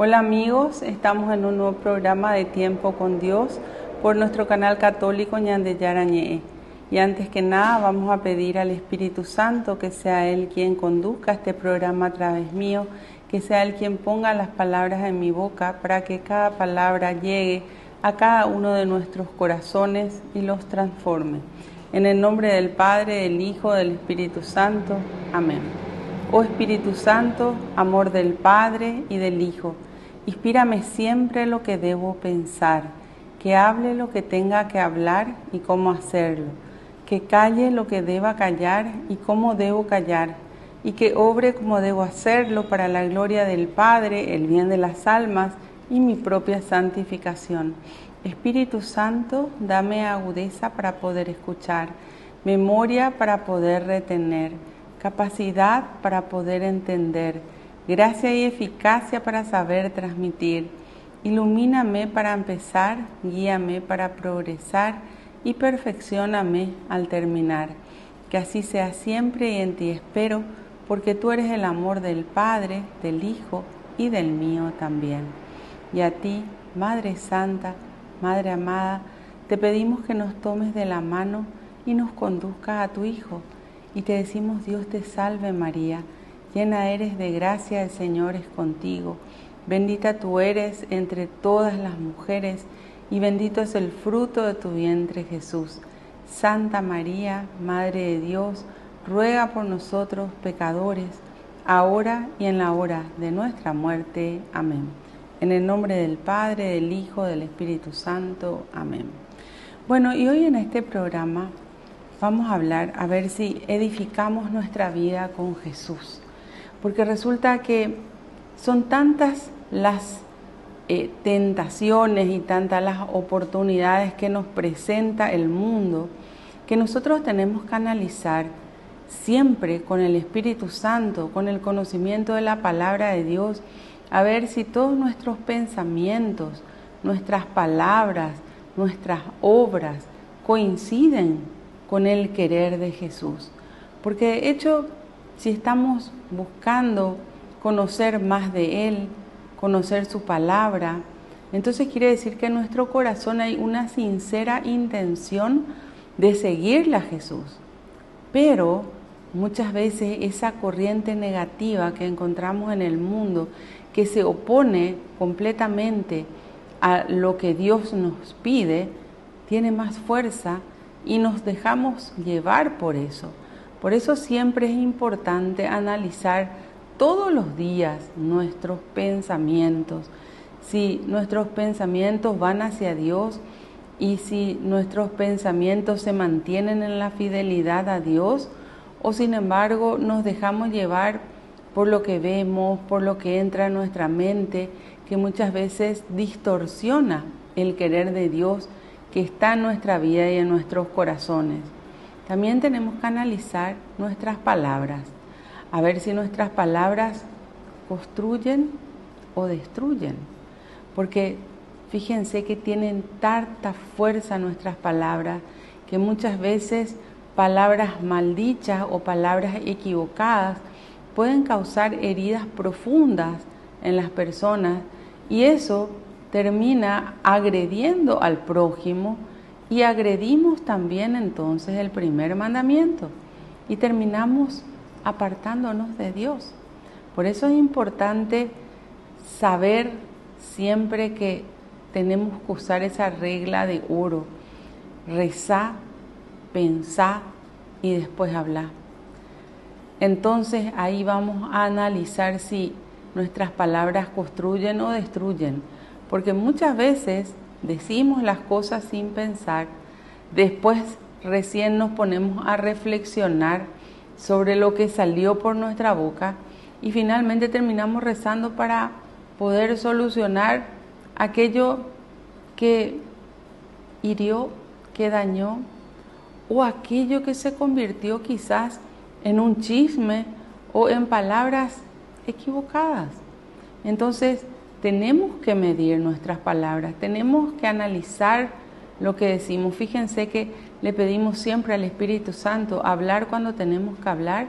Hola amigos, estamos en un nuevo programa de Tiempo con Dios por nuestro canal católico Ñandeyarañe. Y antes que nada vamos a pedir al Espíritu Santo que sea Él quien conduzca este programa a través mío, que sea Él quien ponga las palabras en mi boca para que cada palabra llegue a cada uno de nuestros corazones y los transforme. En el nombre del Padre, del Hijo, del Espíritu Santo. Amén. Oh Espíritu Santo, amor del Padre y del Hijo, inspírame siempre lo que debo pensar, que hable lo que tenga que hablar y cómo hacerlo, que calle lo que deba callar y cómo debo callar, y que obre como debo hacerlo para la gloria del Padre, el bien de las almas y mi propia santificación. Espíritu Santo, dame agudeza para poder escuchar, memoria para poder retener, capacidad para poder entender, gracia y eficacia para saber transmitir. Ilumíname para empezar, guíame para progresar y perfeccióname al terminar. Que así sea siempre y en ti espero, porque tú eres el amor del Padre, del Hijo y del mío también. Y a ti, Madre Santa, Madre amada, te pedimos que nos tomes de la mano y nos conduzcas a tu Hijo. Y te decimos: Dios te salve María, llena eres de gracia, el Señor es contigo. Bendita tú eres entre todas las mujeres, y bendito es el fruto de tu vientre Jesús. Santa María, Madre de Dios, ruega por nosotros pecadores, ahora y en la hora de nuestra muerte. Amén. En el nombre del Padre, del Hijo, del Espíritu Santo. Amén. Bueno, y hoy en este programa vamos a hablar, a ver si edificamos nuestra vida con Jesús. Porque resulta que son tantas las tentaciones y tantas las oportunidades que nos presenta el mundo, que nosotros tenemos que analizar siempre con el Espíritu Santo, con el conocimiento de la palabra de Dios, a ver si todos nuestros pensamientos, nuestras palabras, nuestras obras coinciden con el querer de Jesús. Porque de hecho, si estamos buscando conocer más de Él, conocer su palabra, entonces quiere decir que en nuestro corazón hay una sincera intención de seguirle a Jesús. Pero muchas veces esa corriente negativa que encontramos en el mundo, que se opone completamente a lo que Dios nos pide, tiene más fuerza y nos dejamos llevar por eso. Por eso siempre es importante analizar todos los días nuestros pensamientos. Si nuestros pensamientos van hacia Dios y si nuestros pensamientos se mantienen en la fidelidad a Dios, o sin embargo nos dejamos llevar por lo que vemos, por lo que entra en nuestra mente, que muchas veces distorsiona el querer de Dios que está en nuestra vida y en nuestros corazones. También tenemos que analizar nuestras palabras, a ver si nuestras palabras construyen o destruyen. Porque fíjense que tienen tanta fuerza nuestras palabras, que muchas veces palabras maldichas o palabras equivocadas pueden causar heridas profundas en las personas, y eso termina agrediendo al prójimo, y agredimos también entonces el primer mandamiento y terminamos apartándonos de Dios. Por eso es importante saber siempre que tenemos que usar esa regla de oro: rezá, pensá y después hablar. Entonces ahí vamos a analizar si nuestras palabras construyen o destruyen, porque muchas veces decimos las cosas sin pensar, después recién nos ponemos a reflexionar sobre lo que salió por nuestra boca y finalmente terminamos rezando para poder solucionar aquello que hirió, que dañó, o aquello que se convirtió quizás en un chisme o en palabras equivocadas. Entonces tenemos que medir nuestras palabras, tenemos que analizar lo que decimos. Fíjense que le pedimos siempre al Espíritu Santo hablar cuando tenemos que hablar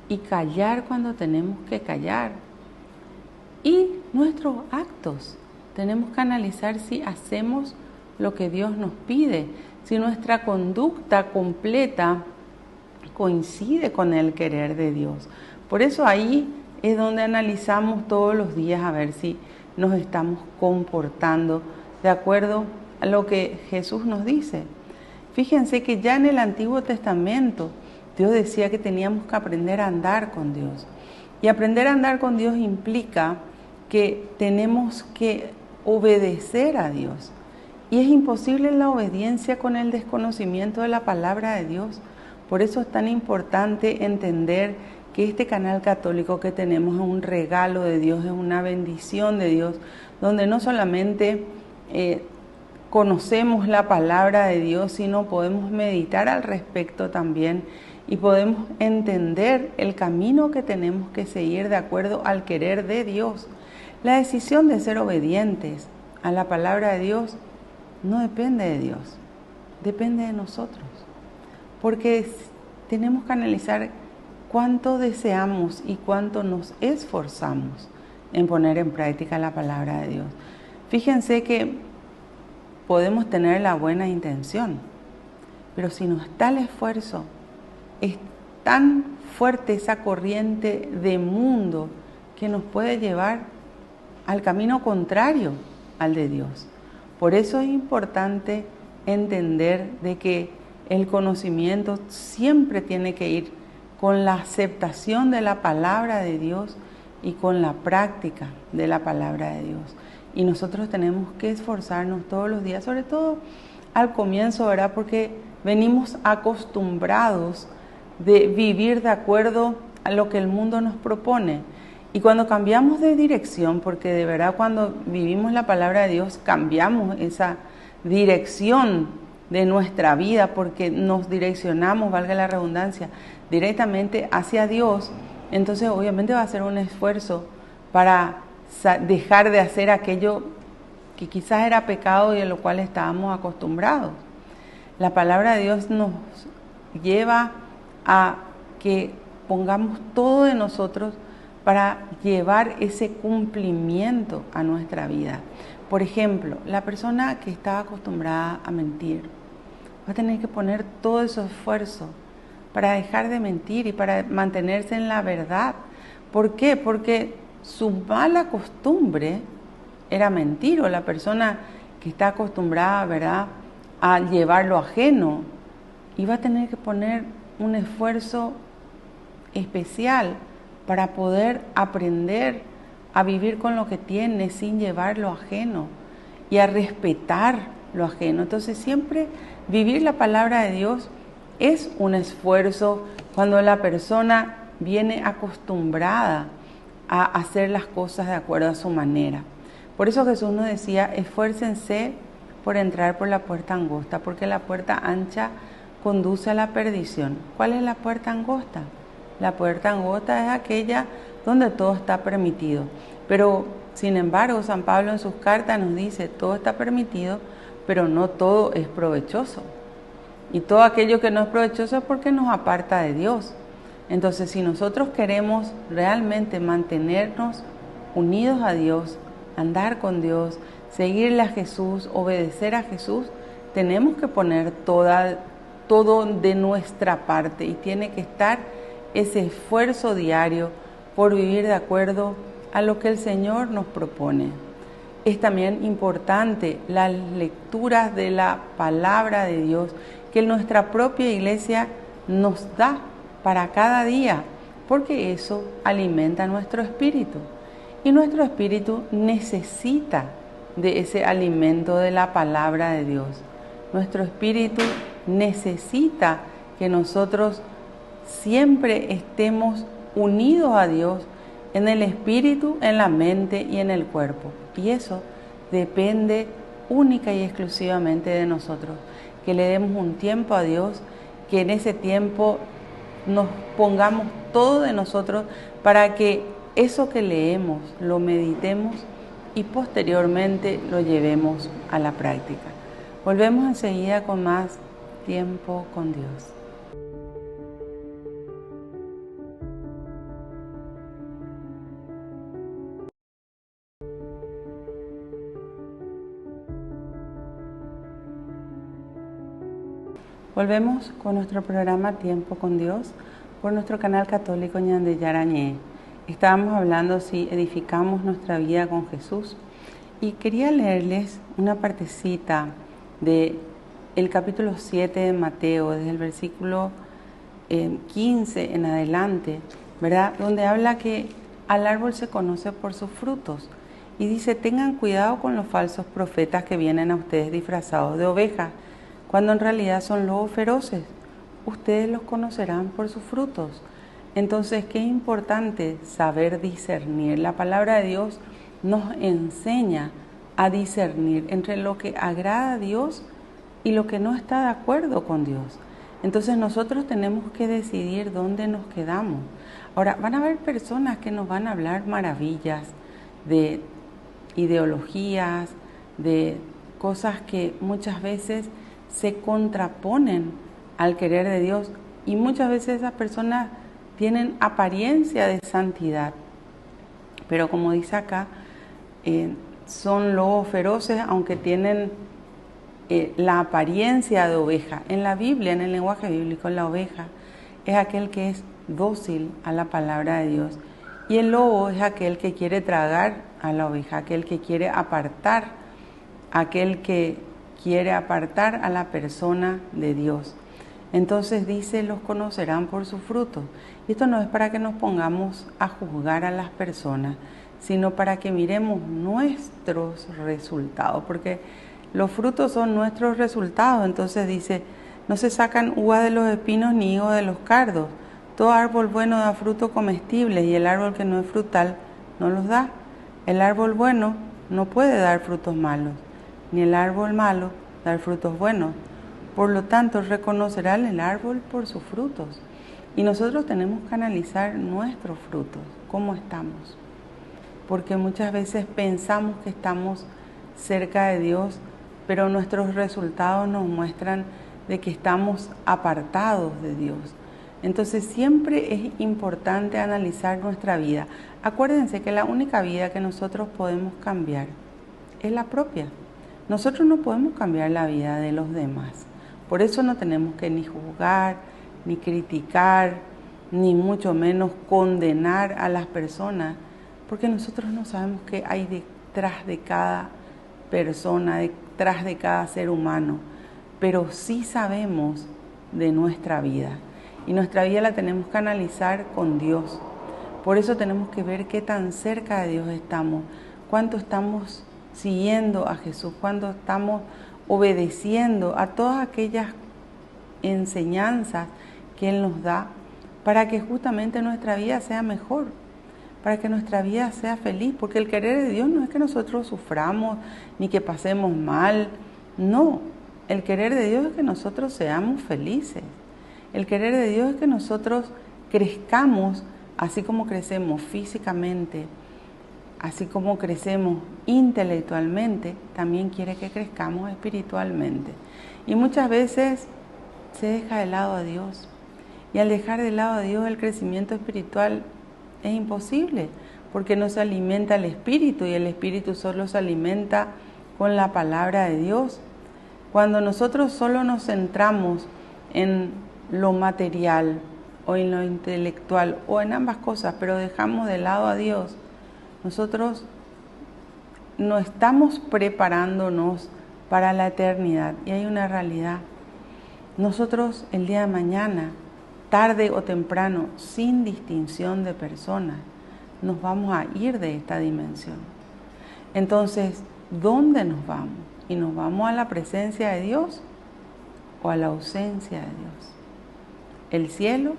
y callar cuando tenemos que callar. y nuestros actos. Tenemos que analizar si hacemos lo que Dios nos pide, si nuestra conducta completa coincide con el querer de Dios. Por eso ahí es donde analizamos todos los días a ver si nos estamos comportando de acuerdo a lo que Jesús nos dice. Fíjense que ya en el Antiguo Testamento Dios decía que teníamos que aprender a andar con Dios. Y aprender a andar con Dios implica que tenemos que obedecer a Dios. Y es imposible la obediencia con el desconocimiento de la palabra de Dios. Por eso es tan importante entender que este canal católico que tenemos es un regalo de Dios, es una bendición de Dios, donde no solamente conocemos la palabra de Dios, sino podemos meditar al respecto también y podemos entender el camino que tenemos que seguir de acuerdo al querer de Dios. La decisión de ser obedientes a la palabra de Dios no depende de Dios, depende de nosotros, porque tenemos que analizar cuánto deseamos y cuánto nos esforzamos en poner en práctica la palabra de Dios. Fíjense que podemos tener la buena intención, pero si no está el esfuerzo, es tan fuerte esa corriente de mundo que nos puede llevar al camino contrario al de Dios. Por eso es importante entender de que el conocimiento siempre tiene que ir con la aceptación de la palabra de Dios y con la práctica de la palabra de Dios. Y nosotros tenemos que esforzarnos todos los días, sobre todo al comienzo, ¿verdad? Porque venimos acostumbrados de vivir de acuerdo a lo que el mundo nos propone. Y cuando cambiamos de dirección, porque de verdad cuando vivimos la palabra de Dios, cambiamos esa dirección de nuestra vida, porque nos direccionamos, valga la redundancia, directamente hacia Dios, entonces obviamente va a ser un esfuerzo para dejar de hacer aquello que quizás era pecado y a lo cual estábamos acostumbrados. La palabra de Dios nos lleva a que pongamos todo de nosotros para llevar ese cumplimiento a nuestra vida. Por ejemplo, la persona que estaba acostumbrada a mentir va a tener que poner todo ese esfuerzo para dejar de mentir y para mantenerse en la verdad. ¿Por qué? Porque su mala costumbre era mentir, o la persona que está acostumbrada, ¿verdad?, a llevar lo ajeno, iba a tener que poner un esfuerzo especial para poder aprender a vivir con lo que tiene sin llevar lo ajeno y a respetar lo ajeno. Entonces siempre vivir la palabra de Dios es un esfuerzo cuando la persona viene acostumbrada a hacer las cosas de acuerdo a su manera. Por eso Jesús nos decía, esfuércense por entrar por la puerta angosta, porque la puerta ancha conduce a la perdición. ¿Cuál es la puerta angosta? La puerta angosta es aquella donde todo está permitido. Pero, sin embargo, San Pablo en sus cartas nos dice, todo está permitido, pero no todo es provechoso. Y todo aquello que no es provechoso es porque nos aparta de Dios. Entonces, si nosotros queremos realmente mantenernos unidos a Dios, andar con Dios, seguirle a Jesús, obedecer a Jesús, tenemos que poner todo de nuestra parte y tiene que estar ese esfuerzo diario por vivir de acuerdo a lo que el Señor nos propone. Es también importante las lecturas de la palabra de Dios que nuestra propia iglesia nos da para cada día, porque eso alimenta nuestro espíritu. Y nuestro espíritu necesita de ese alimento de la palabra de Dios. Nuestro espíritu necesita que nosotros siempre estemos unidos a Dios en el espíritu, en la mente y en el cuerpo. Y eso depende única y exclusivamente de nosotros. Que le demos un tiempo a Dios, que en ese tiempo nos pongamos todo de nosotros para que eso que leemos lo meditemos y posteriormente lo llevemos a la práctica. Volvemos enseguida con más tiempo con Dios. Volvemos con nuestro programa Tiempo con Dios por nuestro canal católico Ñande Yarañé. Estábamos hablando si edificamos nuestra vida con Jesús y quería leerles una partecita de el capítulo 7 de Mateo, desde el versículo 15 en adelante, ¿verdad? Donde habla que al árbol se conoce por sus frutos y dice: tengan cuidado con los falsos profetas que vienen a ustedes disfrazados de ovejas, cuando en realidad son lobos feroces. Ustedes los conocerán por sus frutos. Entonces, qué importante saber discernir. La palabra de Dios nos enseña a discernir entre lo que agrada a Dios y lo que no está de acuerdo con Dios. Entonces nosotros tenemos que decidir dónde nos quedamos. Ahora, van a haber personas que nos van a hablar maravillas de ideologías, de cosas que muchas veces se contraponen al querer de Dios, y muchas veces esas personas tienen apariencia de santidad, pero como dice acá, son lobos feroces, aunque tienen la apariencia de oveja. En la Biblia, en el lenguaje bíblico, la oveja es aquel que es dócil a la palabra de Dios, y el lobo es aquel que quiere tragar a la oveja, aquel que quiere apartar a la persona de Dios. Entonces dice: los conocerán por sus frutos. Y esto no es para que nos pongamos a juzgar a las personas, sino para que miremos nuestros resultados, porque los frutos son nuestros resultados. Entonces dice: no se sacan uvas de los espinos ni higos de los cardos. Todo árbol bueno da fruto comestible, y el árbol que no es frutal no los da. El árbol bueno no puede dar frutos malos, ni el árbol malo dar frutos buenos. Por lo tanto, reconocerán el árbol por sus frutos. Y nosotros tenemos que analizar nuestros frutos, cómo estamos. Porque muchas veces pensamos que estamos cerca de Dios, pero nuestros resultados nos muestran de que estamos apartados de Dios. Entonces siempre es importante analizar nuestra vida. Acuérdense que la única vida que nosotros podemos cambiar es la propia. Nosotros no podemos cambiar la vida de los demás. Por eso no tenemos que ni juzgar, ni criticar, ni mucho menos condenar a las personas, porque nosotros no sabemos qué hay detrás de cada persona, detrás de cada ser humano, pero sí sabemos de nuestra vida. Y nuestra vida la tenemos que analizar con Dios. Por eso tenemos que ver qué tan cerca de Dios estamos, cuánto estamos siguiendo a Jesús, cuánto estamos obedeciendo a todas aquellas enseñanzas que Él nos da, para que justamente nuestra vida sea mejor, para que nuestra vida sea feliz, porque el querer de Dios no es que nosotros suframos ni que pasemos mal, no, el querer de Dios es que nosotros seamos felices, el querer de Dios es que nosotros crezcamos así como crecemos físicamente, así como crecemos intelectualmente, también quiere que crezcamos espiritualmente. Y muchas veces se deja de lado a Dios. Y al dejar de lado a Dios, el crecimiento espiritual es imposible, porque no se alimenta el espíritu, y el espíritu solo se alimenta con la palabra de Dios. Cuando nosotros solo nos centramos en lo material o en lo intelectual o en ambas cosas, pero dejamos de lado a Dios, nosotros no estamos preparándonos para la eternidad. Y hay una realidad: nosotros el día de mañana, tarde o temprano, sin distinción de personas, nos vamos a ir de esta dimensión. Entonces, ¿dónde nos vamos? ¿Y nos vamos a la presencia de Dios o a la ausencia de Dios? ¿El cielo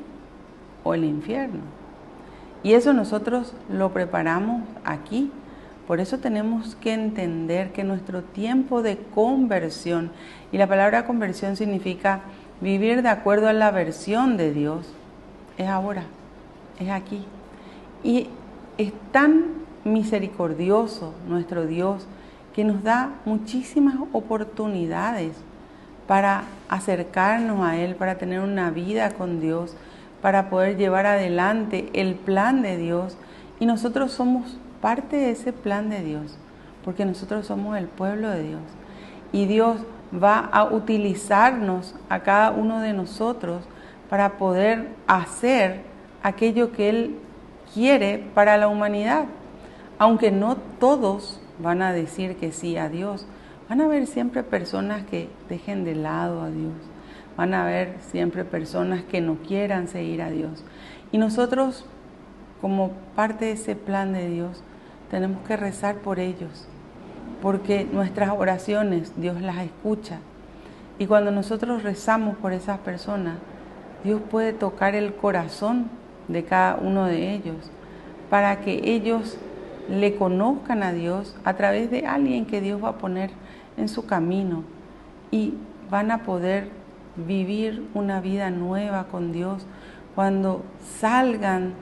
o el infierno? Y eso nosotros lo preparamos aquí. Por eso tenemos que entender que nuestro tiempo de conversión, y la palabra conversión significa vivir de acuerdo a la versión de Dios, es ahora, es aquí. Y es tan misericordioso nuestro Dios que nos da muchísimas oportunidades para acercarnos a Él, para tener una vida con Dios, para poder llevar adelante el plan de Dios. Y nosotros somos parte de ese plan de Dios, porque nosotros somos el pueblo de Dios. Y Dios va a utilizarnos a cada uno de nosotros para poder hacer aquello que Él quiere para la humanidad. Aunque no todos van a decir que sí a Dios, van a haber siempre personas que dejen de lado a Dios. Van a haber siempre personas que no quieran seguir a Dios. Y nosotros, como parte de ese plan de Dios, tenemos que rezar por ellos, porque nuestras oraciones Dios las escucha. Y cuando nosotros rezamos por esas personas, Dios puede tocar el corazón de cada uno de ellos para que ellos le conozcan a Dios a través de alguien que Dios va a poner en su camino y van a poder vivir una vida nueva con Dios cuando salgan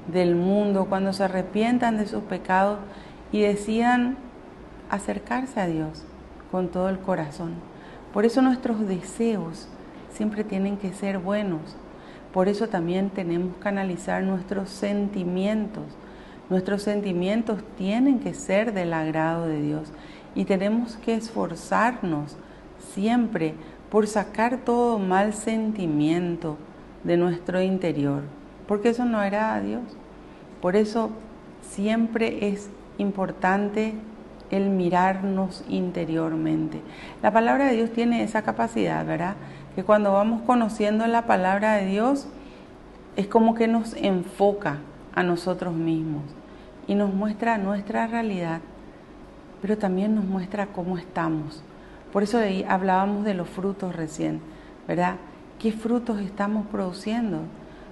del mundo, cuando se arrepientan de sus pecados y decidan acercarse a Dios con todo el corazón. Por eso nuestros deseos siempre tienen que ser buenos. Por eso también tenemos que analizar nuestros sentimientos. Nuestros sentimientos tienen que ser del agrado de Dios y tenemos que esforzarnos siempre por sacar todo mal sentimiento de nuestro interior, porque eso no agrada a Dios. Por eso siempre es importante el mirarnos interiormente. La palabra de Dios tiene esa capacidad, ¿verdad? Que cuando vamos conociendo la palabra de Dios, es como que nos enfoca a nosotros mismos y nos muestra nuestra realidad, pero también nos muestra cómo estamos. Por eso ahí hablábamos de los frutos recién, ¿verdad? ¿Qué frutos estamos produciendo?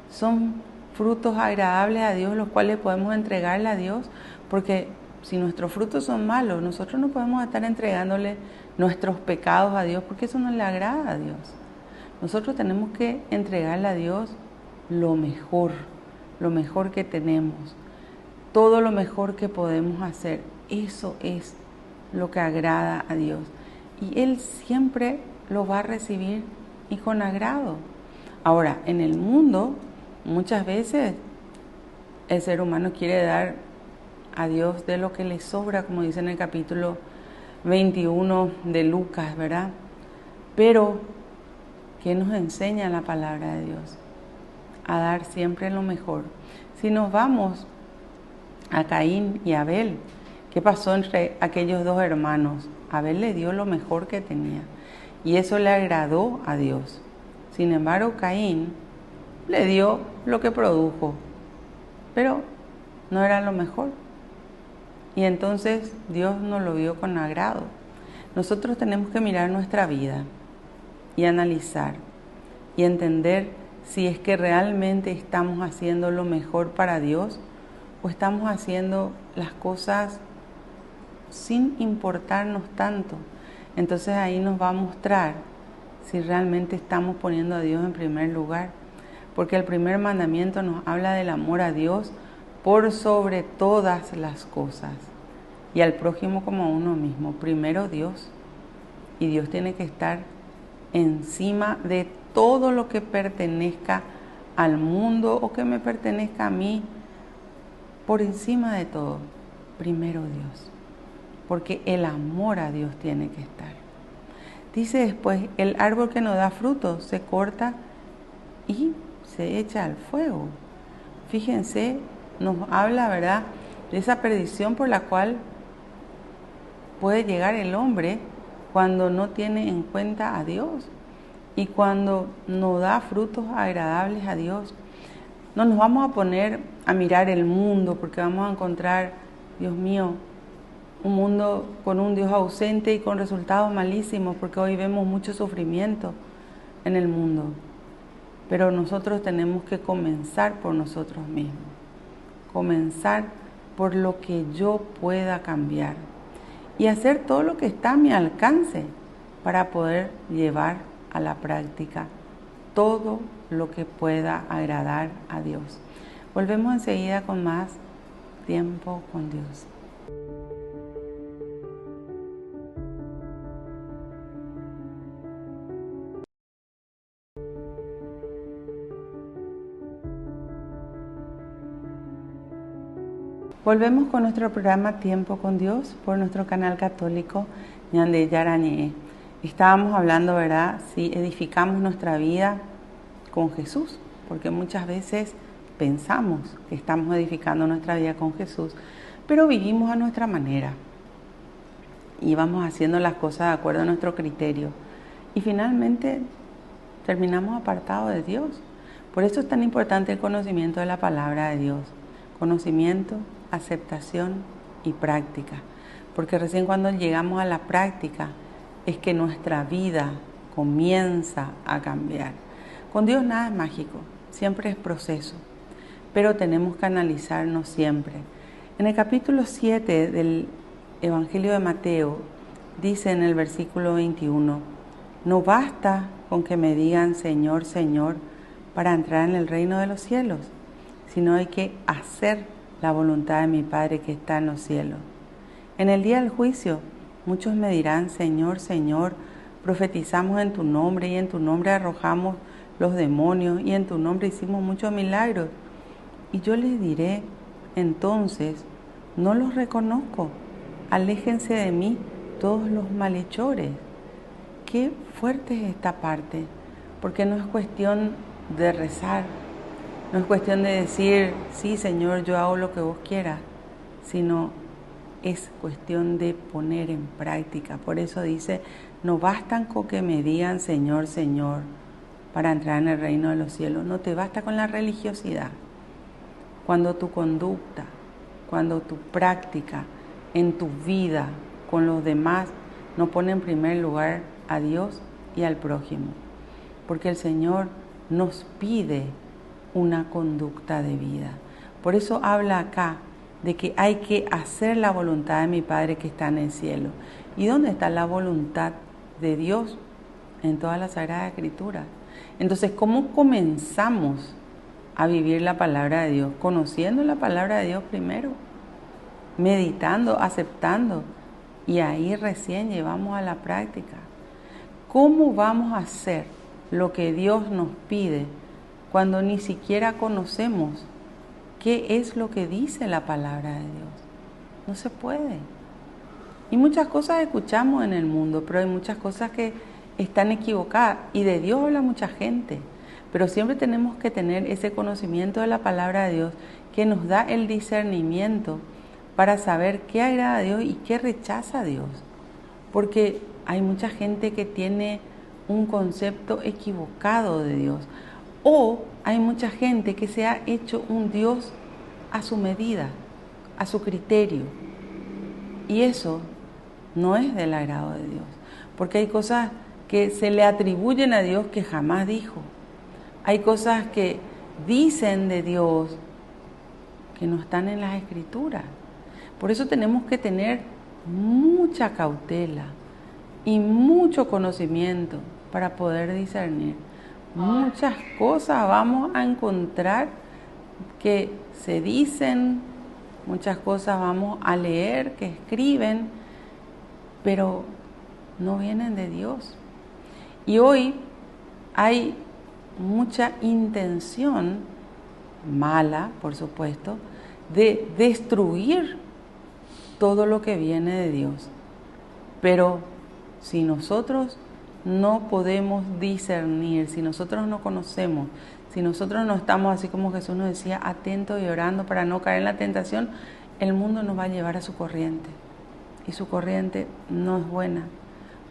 Son frutos agradables a Dios, los cuales podemos entregarle a Dios, porque si nuestros frutos son malos, nosotros no podemos estar entregándole nuestros pecados a Dios, porque eso no le agrada a Dios. Nosotros tenemos que entregarle a Dios lo mejor que tenemos, todo lo mejor que podemos hacer. Eso es lo que agrada a Dios. Y Él siempre lo va a recibir y con agrado. Ahora, en el mundo, muchas veces el ser humano quiere dar a Dios de lo que le sobra, como dice en el capítulo 21 de Lucas, ¿verdad? Pero, ¿qué nos enseña la palabra de Dios? A dar siempre lo mejor. Si nos vamos a Caín y Abel, ¿qué pasó entre aquellos dos hermanos? Abel le dio lo mejor que tenía y eso le agradó a Dios. Sin embargo, Caín le dio lo que produjo, pero no era lo mejor. Y entonces Dios no lo vio con agrado. Nosotros tenemos que mirar nuestra vida y analizar y entender si es que realmente estamos haciendo lo mejor para Dios o estamos haciendo las cosas sin importarnos tanto. Entonces ahí nos va a mostrar si realmente estamos poniendo a Dios en primer lugar, porque el primer mandamiento nos habla del amor a Dios por sobre todas las cosas y al prójimo como a uno mismo. Primero Dios, y Dios tiene que estar encima de todo lo que pertenezca al mundo o que me pertenezca a mí, por encima de todo, primero Dios, porque el amor a Dios tiene que estar. Dice después, el árbol que no da fruto se corta y se echa al fuego. Fíjense, nos habla, ¿verdad?, de esa perdición por la cual puede llegar el hombre cuando no tiene en cuenta a Dios y cuando no da frutos agradables a Dios. No nos vamos a poner a mirar el mundo porque vamos a encontrar, Dios mío, un mundo con un Dios ausente y con resultados malísimos, porque hoy vemos mucho sufrimiento en el mundo. Pero nosotros tenemos que comenzar por nosotros mismos, comenzar por lo que yo pueda cambiar y hacer todo lo que está a mi alcance para poder llevar a la práctica todo lo que pueda agradar a Dios. Volvemos enseguida con más tiempo con Dios. Volvemos con nuestro programa Tiempo con Dios por nuestro canal católico Ñande Yarañé. estábamos hablando, ¿verdad? Si edificamos nuestra vida con Jesús, porque muchas veces pensamos que estamos edificando nuestra vida con Jesús, pero vivimos a nuestra manera y vamos haciendo las cosas de acuerdo a nuestro criterio y finalmente terminamos apartados de Dios. Por eso es tan importante el conocimiento de la palabra de Dios. Conocimiento, aceptación y práctica. Porque recién cuando llegamos a la práctica es que nuestra vida comienza a cambiar. Con Dios nada es mágico, siempre es proceso, pero tenemos que analizarnos siempre. En el capítulo 7 del Evangelio de Mateo dice en el versículo 21, no basta con que me digan Señor, Señor, para entrar en el reino de los cielos, sino hay que hacer la voluntad de mi Padre que está en los cielos. En el día del juicio, muchos me dirán, Señor, Señor, profetizamos en tu nombre y en tu nombre arrojamos los demonios y en tu nombre hicimos muchos milagros. Y yo les diré, entonces, no los reconozco, aléjense de mí todos los malhechores. Qué fuerte es esta parte, porque no es cuestión de rezar, no es cuestión de decir, sí Señor, yo hago lo que vos quieras, sino es cuestión de poner en práctica. Por eso dice, no bastan con que me digan Señor, Señor, para entrar en el reino de los cielos. No te basta con la religiosidad. Cuando tu conducta, cuando tu práctica en tu vida con los demás no pone en primer lugar a Dios y al prójimo. Porque el Señor nos pide una conducta de vida. Por eso habla acá de que hay que hacer la voluntad de mi Padre que está en el cielo. ¿Y dónde está la voluntad de Dios? En toda la Sagrada Escritura. Entonces, ¿cómo comenzamos a vivir la palabra de Dios? Conociendo la palabra de Dios primero, meditando, aceptando, y ahí recién llevamos a la práctica. ¿Cómo vamos a hacer lo que Dios nos pide cuando ni siquiera conocemos qué es lo que dice la palabra de Dios? No se puede. Y muchas cosas escuchamos en el mundo, pero hay muchas cosas que están equivocadas. Y de Dios habla mucha gente. Pero siempre tenemos que tener ese conocimiento de la palabra de Dios que nos da el discernimiento para saber qué agrada a Dios y qué rechaza a Dios. Porque hay mucha gente que tiene un concepto equivocado de Dios. O hay mucha gente que se ha hecho un Dios a su medida, a su criterio. Y eso no es del agrado de Dios. Porque hay cosas que se le atribuyen a Dios que jamás dijo. Hay cosas que dicen de Dios que no están en las Escrituras. Por eso tenemos que tener mucha cautela y mucho conocimiento para poder discernir. Muchas cosas vamos a encontrar que se dicen, muchas cosas vamos a leer que escriben, pero no vienen de Dios. Y hoy hay mucha intención mala, por supuesto, de destruir todo lo que viene de Dios. Pero si nosotros no podemos discernir, si nosotros no conocemos, si nosotros no estamos, así como Jesús nos decía, atentos y orando para no caer en la tentación, el mundo nos va a llevar a su corriente. Y su corriente no es buena.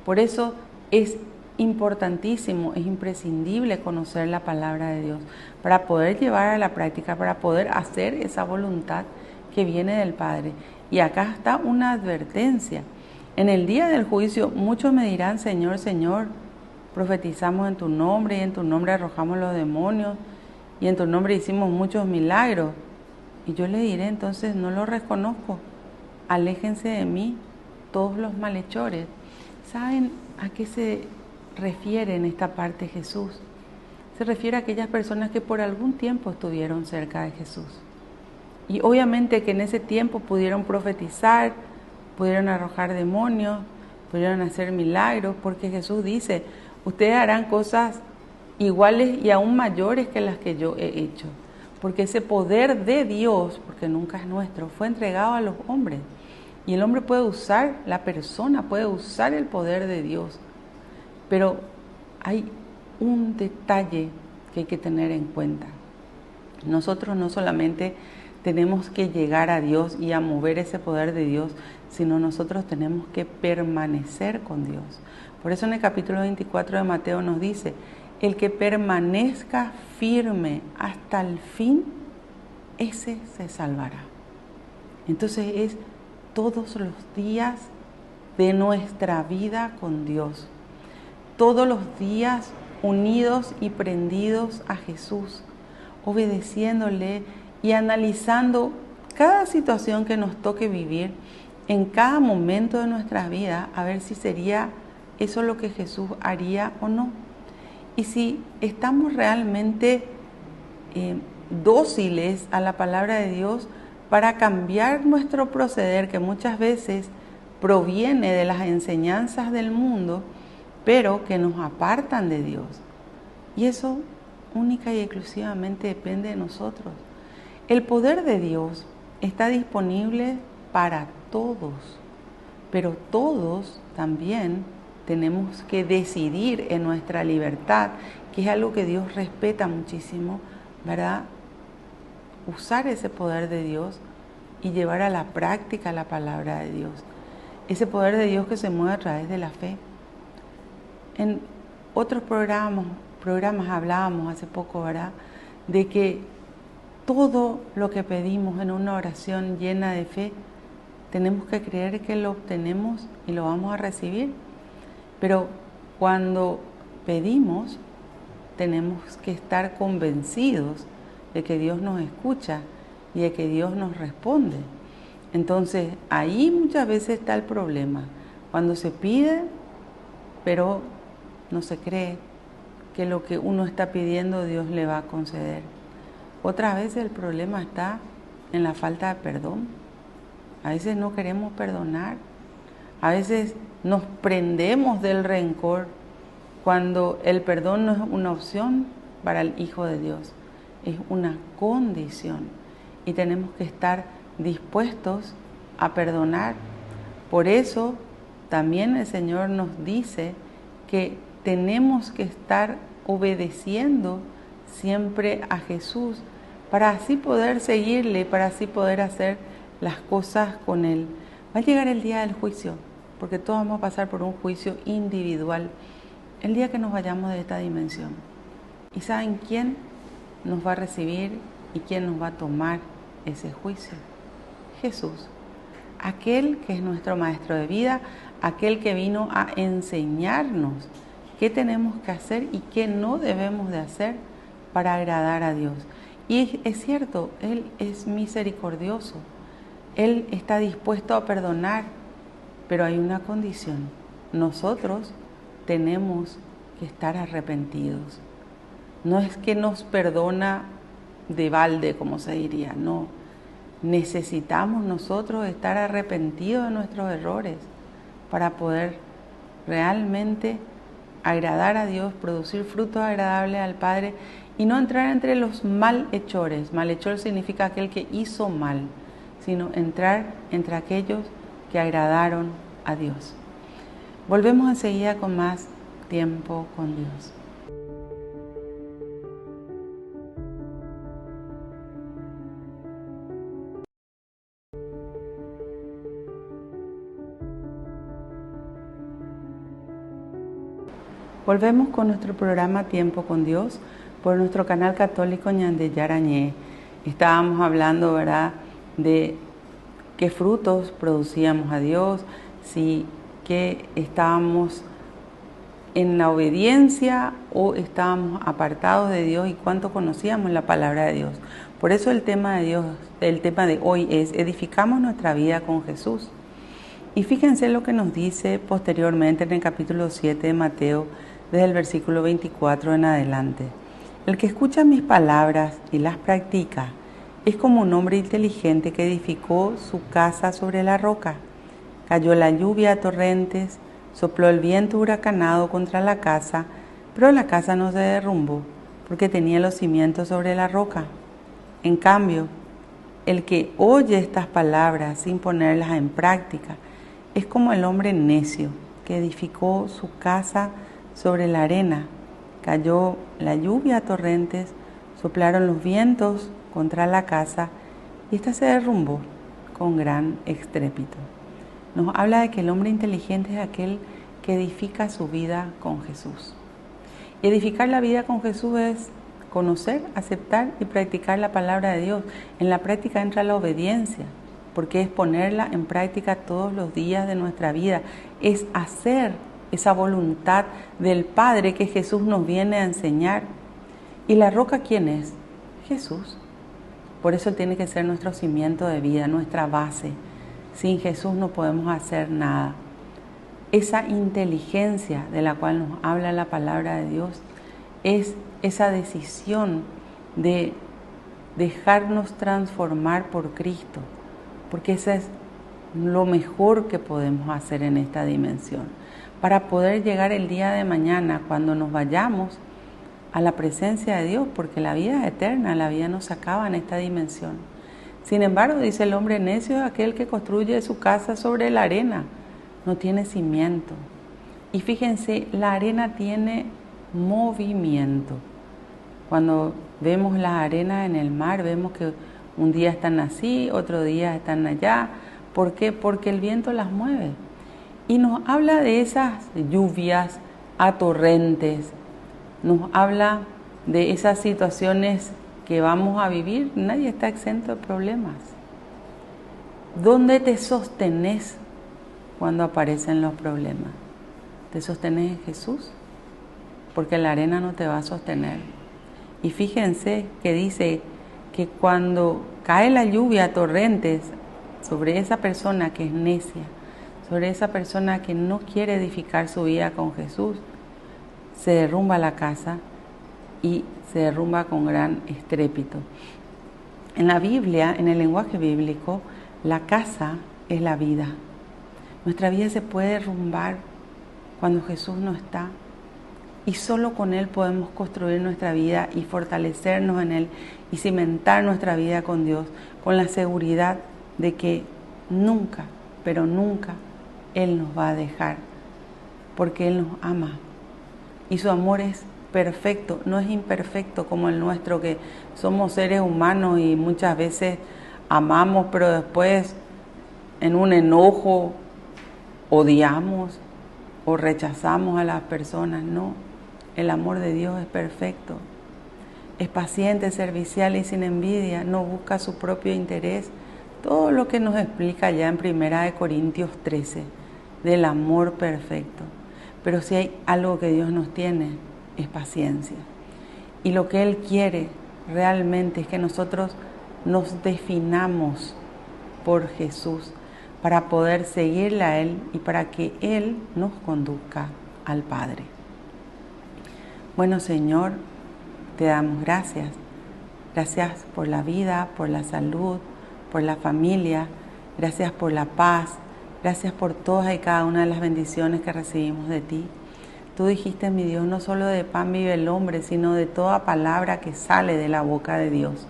Por eso es importantísimo, es imprescindible conocer la palabra de Dios para poder llevar a la práctica, para poder hacer esa voluntad que viene del Padre. Y acá está una advertencia. En el día del juicio muchos me dirán, Señor, Señor, profetizamos en tu nombre y en tu nombre arrojamos los demonios y en tu nombre hicimos muchos milagros. Y yo le diré, entonces no lo reconozco, aléjense de mí todos los malhechores. ¿Saben a qué se refiere en esta parte Jesús? Se refiere a aquellas personas que por algún tiempo estuvieron cerca de Jesús. Y obviamente que en ese tiempo pudieron profetizar, pudieron arrojar demonios, pudieron hacer milagros, porque Jesús dice, ustedes harán cosas iguales y aún mayores que las que yo he hecho. Porque ese poder de Dios, porque nunca es nuestro, fue entregado a los hombres. Y el hombre puede usar, la persona puede usar el poder de Dios Pero hay un detalle que hay que tener en cuenta. Nosotros no solamente tenemos que llegar a Dios y a mover ese poder de Dios, sino nosotros tenemos que permanecer con Dios. Por eso en el capítulo 24 de Mateo nos dice, el que permanezca firme hasta el fin, ese se salvará. Entonces es todos los días de nuestra vida con Dios, todos los días unidos y prendidos a Jesús, obedeciéndole y analizando cada situación que nos toque vivir en cada momento de nuestra vida, a ver si sería eso lo que Jesús haría o no. Y si estamos realmente dóciles a la palabra de Dios para cambiar nuestro proceder, que muchas veces proviene de las enseñanzas del mundo, pero que nos apartan de Dios. Y eso única y exclusivamente depende de nosotros. El poder de Dios está disponible para todos, pero todos también tenemos que decidir en nuestra libertad, que es algo que Dios respeta muchísimo, ¿verdad? Usar ese poder de Dios y llevar a la práctica la palabra de Dios. Ese poder de Dios que se mueve a través de la fe. En otros programas hablábamos hace poco, ¿verdad?, de que todo lo que pedimos en una oración llena de fe, tenemos que creer que lo obtenemos y lo vamos a recibir. Pero cuando pedimos, tenemos que estar convencidos de que Dios nos escucha y de que Dios nos responde. Entonces, ahí muchas veces está el problema. Cuando se pide, pero no se cree que lo que uno está pidiendo Dios le va a conceder. Otras veces el problema está en la falta de perdón. A veces no queremos perdonar. A veces nos prendemos del rencor cuando el perdón no es una opción para el Hijo de Dios, es una condición y tenemos que estar dispuestos a perdonar. Por eso también el Señor nos dice que tenemos que estar obedeciendo siempre a Jesús para así poder seguirle, para así poder hacer las cosas con Él. Va a llegar el día del juicio, porque todos vamos a pasar por un juicio individual el día que nos vayamos de esta dimensión. ¿Y saben quién nos va a recibir y quién nos va a tomar ese juicio? Jesús, aquel que es nuestro maestro de vida, aquel que vino a enseñarnos qué tenemos que hacer y qué no debemos de hacer para agradar a Dios. Y es cierto, Él es misericordioso, Él está dispuesto a perdonar, pero hay una condición: nosotros tenemos que estar arrepentidos. No es que nos perdona de balde, como se diría, no. Necesitamos nosotros estar arrepentidos de nuestros errores para poder realmente agradar a Dios, producir frutos agradables al Padre y no entrar entre los malhechores. Malhechor significa aquel que hizo mal, sino entrar entre aquellos que agradaron a Dios. Volvemos enseguida con más tiempo con Dios. Volvemos con nuestro programa Tiempo con Dios por nuestro canal católico Ñande Yarañé. Estábamos hablando, ¿verdad?, de qué frutos producíamos a Dios, si que estábamos en la obediencia o estábamos apartados de Dios y cuánto conocíamos la palabra de Dios. Por eso el tema de hoy es: edificamos nuestra vida con Jesús. Y fíjense lo que nos dice posteriormente en el capítulo 7 de Mateo, desde el versículo 24 en adelante. El que escucha mis palabras y las practica es como un hombre inteligente que edificó su casa sobre la roca. Cayó la lluvia a torrentes, sopló el viento huracanado contra la casa, pero la casa no se derrumbó porque tenía los cimientos sobre la roca. En cambio, el que oye estas palabras sin ponerlas en práctica es como el hombre necio que edificó su casa sobre la arena. Cayó la lluvia a torrentes, soplaron los vientos contra la casa y ésta se derrumbó con gran estrépito. Nos habla de que el hombre inteligente es aquel que edifica su vida con Jesús. Y edificar la vida con Jesús es conocer, aceptar y practicar la palabra de Dios. En la práctica entra la obediencia, porque es ponerla en práctica todos los días de nuestra vida. Es hacer esa voluntad del Padre que Jesús nos viene a enseñar. ¿Y la roca quién es? Jesús. Por eso tiene que ser nuestro cimiento de vida, nuestra base. Sin Jesús no podemos hacer nada. Esa inteligencia de la cual nos habla la palabra de Dios es esa decisión de dejarnos transformar por Cristo, porque eso es lo mejor que podemos hacer en esta dimensión, para poder llegar el día de mañana cuando nos vayamos a la presencia de Dios, porque la vida es eterna, la vida no se acaba en esta dimensión. Sin embargo, dice el hombre necio, aquel que construye su casa sobre la arena, no tiene cimiento. Y fíjense, la arena tiene movimiento. Cuando vemos las arenas en el mar, vemos que un día están así, otro día están allá. ¿Por qué? Porque el viento las mueve. Y nos habla de esas lluvias a torrentes, nos habla de esas situaciones que vamos a vivir. Nadie está exento de problemas. ¿Dónde te sostenés cuando aparecen los problemas? ¿Te sostenés en Jesús? Porque la arena no te va a sostener. Y fíjense que dice que cuando cae la lluvia a torrentes sobre esa persona que es necia, sobre esa persona que no quiere edificar su vida con Jesús, se derrumba la casa y se derrumba con gran estrépito. En la Biblia, en el lenguaje bíblico, la casa es la vida. Nuestra vida se puede derrumbar cuando Jesús no está. Y solo con Él podemos construir nuestra vida y fortalecernos en Él y cimentar nuestra vida con Dios, con la seguridad de que nunca, pero nunca, Él nos va a dejar, porque Él nos ama. Y su amor es perfecto, no es imperfecto como el nuestro, que somos seres humanos y muchas veces amamos, pero después en un enojo odiamos o rechazamos a las personas. No, el amor de Dios es perfecto, es paciente, servicial y sin envidia, no busca su propio interés. Todo lo que nos explica ya en 1 Corintios 13 del amor perfecto. Pero si hay algo que Dios nos tiene, es paciencia. Y lo que Él quiere realmente es que nosotros nos definamos por Jesús para poder seguirle a Él y para que Él nos conduzca al Padre. Bueno, Señor, te damos gracias. Gracias por la vida, por la salud, por la familia. Gracias por la paz. Gracias por todas y cada una de las bendiciones que recibimos de ti. Tú dijiste, mi Dios, no solo de pan vive el hombre, sino de toda palabra que sale de la boca de Dios.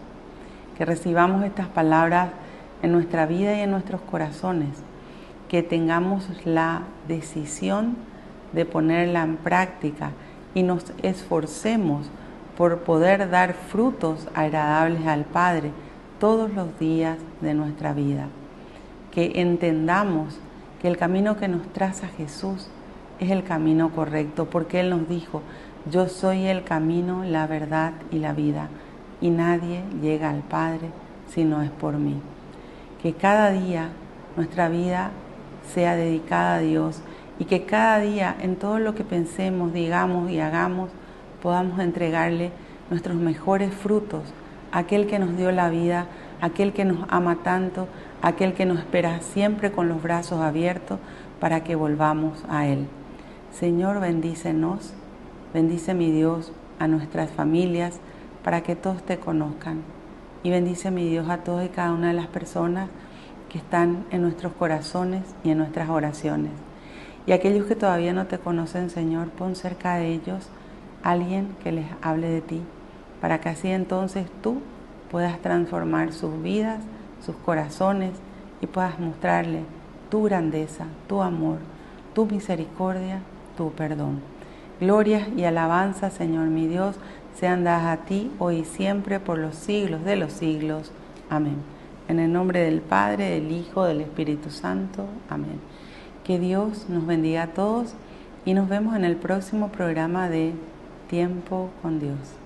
Que recibamos estas palabras en nuestra vida y en nuestros corazones. Que tengamos la decisión de ponerla en práctica y nos esforcemos por poder dar frutos agradables al Padre todos los días de nuestra vida. Que entendamos que el camino que nos traza Jesús es el camino correcto, porque Él nos dijo, yo soy el camino, la verdad y la vida, y nadie llega al Padre si no es por mí. Que cada día nuestra vida sea dedicada a Dios y que cada día en todo lo que pensemos, digamos y hagamos, podamos entregarle nuestros mejores frutos a aquel que nos dio la vida, a aquel que nos ama tanto, a aquel que nos espera siempre con los brazos abiertos para que volvamos a Él. Señor, bendícenos, bendice mi Dios a nuestras familias para que todos te conozcan. Y bendice mi Dios a todas y cada una de las personas que están en nuestros corazones y en nuestras oraciones. Y aquellos que todavía no te conocen, Señor, pon cerca de ellos alguien que les hable de ti, para que así entonces tú puedas transformar sus vidas, sus corazones y puedas mostrarle tu grandeza, tu amor, tu misericordia, tu perdón. Glorias y alabanzas, Señor mi Dios, sean dadas a ti hoy y siempre por los siglos de los siglos. Amén. En el nombre del Padre, del Hijo, del Espíritu Santo. Amén. Que Dios nos bendiga a todos y nos vemos en el próximo programa de Tiempo con Dios.